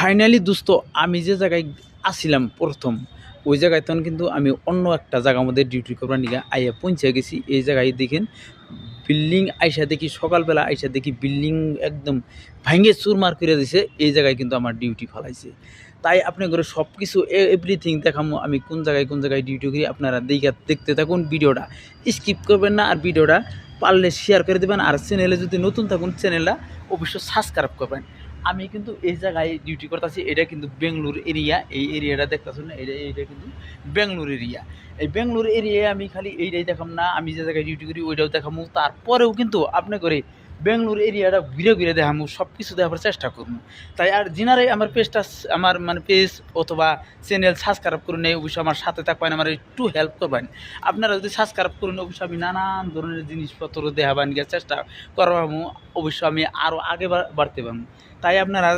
Finally দোস্ত আমি যে জায়গায় আসছিলাম প্রথম ওই জায়গায় তখন কিন্তু আমি অন্য একটা জায়গার মধ্যে ডিউটি করবার নিয়ে আইয়া পৌঁছে গেছি। এই জায়গায় দেখেন বিল্ডিং আইসা দেখি, সকালবেলা আইসা দেখি বিল্ডিং একদম ভাঙে চুরমার করে দিছে। এই জায়গায় কিন্তু আমার ডিউটি ফালাইছে। তাই আপনি করে সব কিছু এভরিথিং দেখামো আমি কোন জায়গায় ডিউটি করি। আপনারা দেখতে থাকুন, ভিডিওটা স্কিপ করবেন না, আর ভিডিওটা পারলে শেয়ার করে দেবেন। আর চ্যানেলে যদি নতুন থাকুন চ্যানেলটা অবশ্যই সাবস্ক্রাইব করবেন। আমি কিন্তু এই জায়গায় ডিউটি করতেছি, এটা কিন্তু বেঙ্গলোর এরিয়া। এই এরিয়াটা দেখতেছেন না, এইটা কিন্তু বেঙ্গলোর এরিয়া। এই বেঙ্গলোর এরিয়ায় আমি খালি এইটাই দেখাম না, আমি যে জায়গায় ডিউটি করি ওইটাও দেখামো। তারপরেও কিন্তু আপনি করে বেঙ্গলোর এরিয়াটা ঘুরে দেখামো, সব কিছু দেখাবার চেষ্টা করবো। তাই আর যিনারাই আমার পেজটা, আমার মানে পেজ অথবা চ্যানেল সাবস্ক্রাইব করুন, এই অবশ্যই আমার সাথে থাকবেন, আমার একটু হেল্প করবেন। আপনারা যদি সাবস্ক্রাইব করুন অবশ্যই আমি নানান ধরনের জিনিসপত্র দেখাবার চেষ্টা করবো, অবশ্যই আমি আরও আগে বাড়তে পারবো। তাই আপনারা